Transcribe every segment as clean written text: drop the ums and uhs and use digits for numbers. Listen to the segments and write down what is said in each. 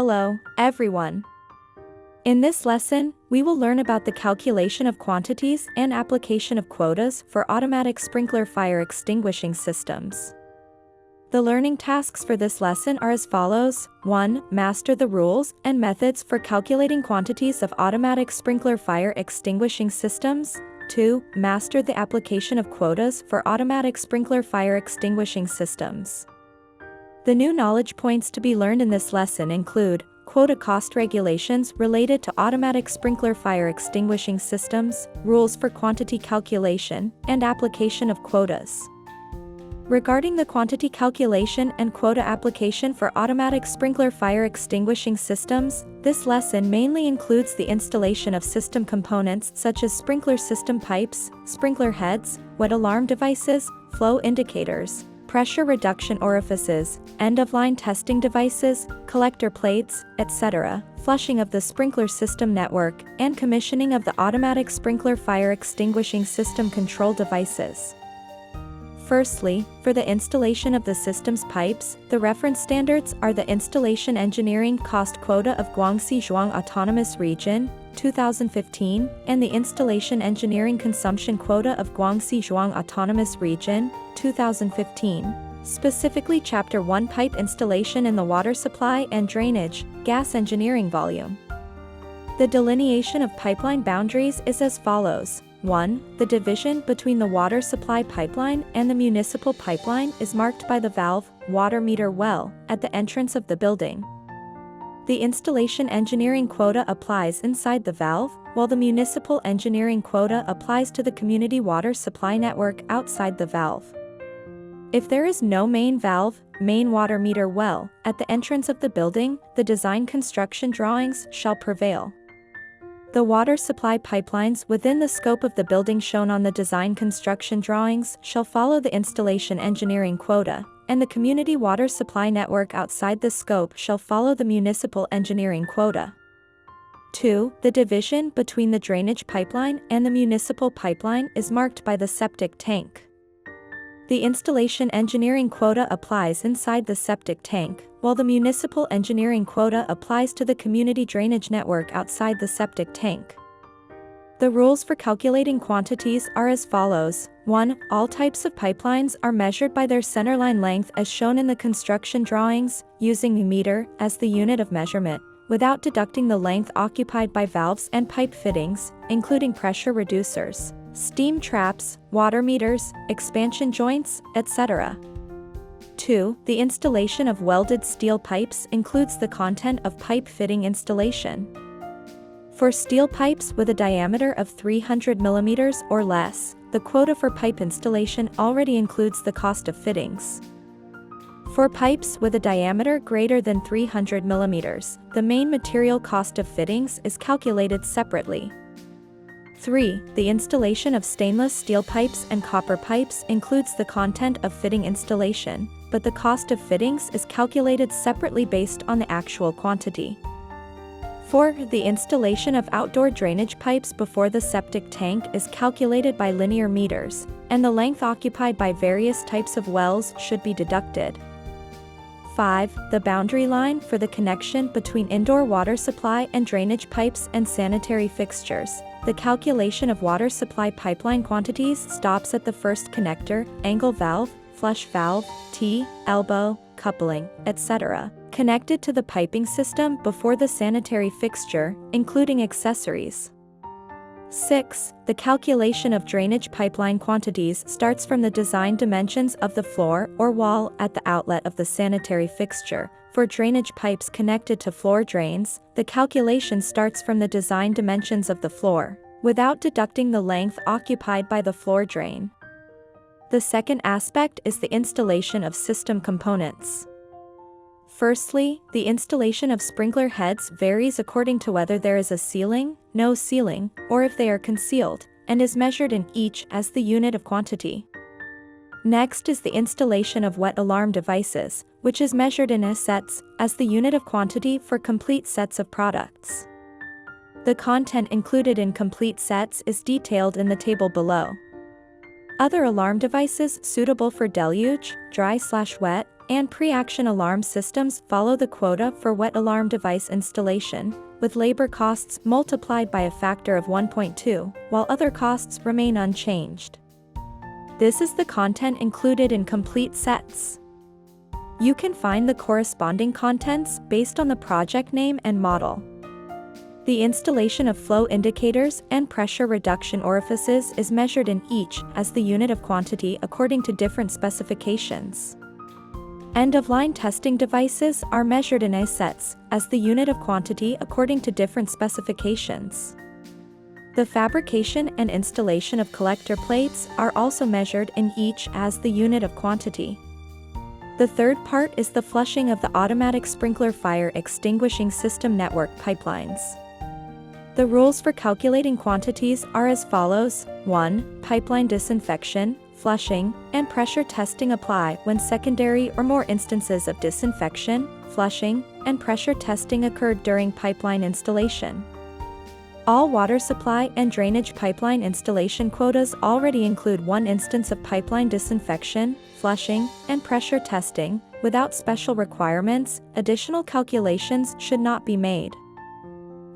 Hello, everyone. In this lesson, we will learn about the calculation of quantities and application of quotas for automatic sprinkler fire extinguishing systems. The learning tasks for this lesson are as follows. 1. Master the rules and methods for calculating quantities of automatic sprinkler fire extinguishing systems. 2. Master the application of quotas for automatic sprinkler fire extinguishing systems. The new knowledge points to be learned in this lesson include quota cost regulations related to automatic sprinkler fire extinguishing systems, rules for quantity calculation, and application of quotas. Regarding the quantity calculation and quota application for automatic sprinkler fire extinguishing systems, this lesson mainly includes the installation of system components such as sprinkler system pipes, sprinkler heads, wet alarm devices, flow indicators, pressure reduction orifices, end-of-line testing devices, collector plates, etc., flushing of the sprinkler system network, and commissioning of the automatic sprinkler fire extinguishing system control devices. Firstly, for the installation of the system's pipes, the reference standards are the Installation Engineering Cost Quota of Guangxi Zhuang Autonomous Region, 2015, and the Installation Engineering Consumption Quota of Guangxi Zhuang Autonomous Region, 2015. Specifically Chapter 1 Pipe Installation in the Water Supply and Drainage, Gas Engineering Volume. The delineation of pipeline boundaries is as follows. 1. The division between the water supply pipeline and the municipal pipeline is marked by the valve, water meter well, at the entrance of the building. The installation engineering quota applies inside the valve, while the municipal engineering quota applies to the community water supply network outside the valve. If there is no main valve, main water meter well, at the entrance of the building, the design construction drawings shall prevail. The water supply pipelines within the scope of the building shown on the design construction drawings shall follow the installation engineering quota, and the community water supply network outside the scope shall follow the municipal engineering quota. 2. The division between the drainage pipeline and the municipal pipeline is marked by the septic tank. The installation engineering quota applies inside the septic tank, while the municipal engineering quota applies to the community drainage network outside the septic tank. The rules for calculating quantities are as follows. 1. All types of pipelines are measured by their centerline length as shown in the construction drawings, using a meter as the unit of measurement, without deducting the length occupied by valves and pipe fittings, including pressure reducers, steam traps, water meters, expansion joints, etc. 2. The installation of welded steel pipes includes the content of pipe fitting installation. For steel pipes with a diameter of 300 mm or less, the quota for pipe installation already includes the cost of fittings. For pipes with a diameter greater than 300 mm, the main material cost of fittings is calculated separately. 3. The installation of stainless steel pipes and copper pipes includes the content of fitting installation, but the cost of fittings is calculated separately based on the actual quantity. 4. The installation of outdoor drainage pipes before the septic tank is calculated by linear meters, and the length occupied by various types of wells should be deducted. 5. The boundary line for the connection between indoor water supply and drainage pipes and sanitary fixtures. The calculation of water supply pipeline quantities stops at the first connector, angle valve, flush valve, T, elbow, coupling, etc., connected to the piping system before the sanitary fixture, including accessories. 6. The calculation of drainage pipeline quantities starts from the design dimensions of the floor or wall at the outlet of the sanitary fixture. For drainage pipes connected to floor drains, the calculation starts from the design dimensions of the floor, without deducting the length occupied by the floor drain. The second aspect is the installation of system components. Firstly, the installation of sprinkler heads varies according to whether there is a ceiling, no ceiling, or if they are concealed, and is measured in each as the unit of quantity. Next is the installation of wet alarm devices, which is measured in sets as the unit of quantity for complete sets of products. The content included in complete sets is detailed in the table below. Other alarm devices suitable for deluge, dry/wet, and pre-action alarm systems follow the quota for wet alarm device installation, with labor costs multiplied by a factor of 1.2, while other costs remain unchanged. This is the content included in complete sets. You can find the corresponding contents based on the project name and model. The installation of flow indicators and pressure reduction orifices is measured in each as the unit of quantity according to different specifications. End-of-line testing devices are measured in sets as the unit of quantity according to different specifications. The fabrication and installation of collector plates are also measured in each as the unit of quantity. The third part is the flushing of the automatic sprinkler fire extinguishing system network pipelines. The rules for calculating quantities are as follows. 1. Pipeline disinfection, flushing, and pressure testing apply when secondary or more instances of disinfection, flushing, and pressure testing occurred during pipeline installation. All water supply and drainage pipeline installation quotas already include one instance of pipeline disinfection, flushing, and pressure testing. Without special requirements, additional calculations should not be made.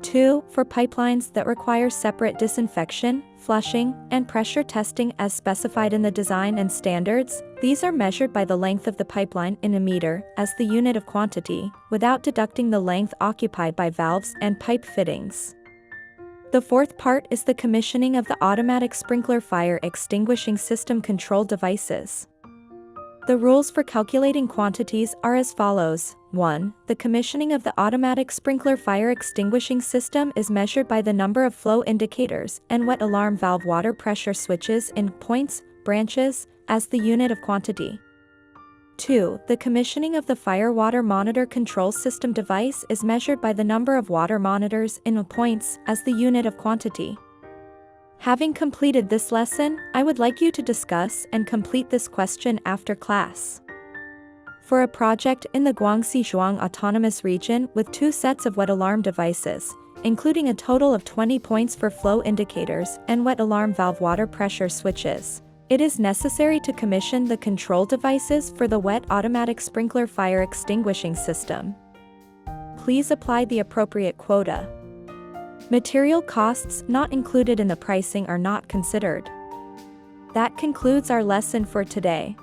2. For pipelines that require separate disinfection, flushing, and pressure testing as specified in the design and standards, these are measured by the length of the pipeline in a meter as the unit of quantity, without deducting the length occupied by valves and pipe fittings. The fourth part is the commissioning of the automatic sprinkler fire extinguishing system control devices. The rules for calculating quantities are as follows. 1. The commissioning of the automatic sprinkler fire extinguishing system is measured by the number of flow indicators and wet alarm valve water pressure switches in points, branches, as the unit of quantity. 2. The commissioning of the fire water monitor control system device is measured by the number of water monitors in points as the unit of quantity. Having completed this lesson, I would like you to discuss and complete this question after class. For a project in the Guangxi Zhuang Autonomous Region with 2 sets of wet alarm devices, including a total of 20 points for flow indicators and wet alarm valve water pressure switches, it is necessary to commission the control devices for the wet automatic sprinkler fire extinguishing system. Please apply the appropriate quota. Material costs not included in the pricing are not considered. That concludes our lesson for today.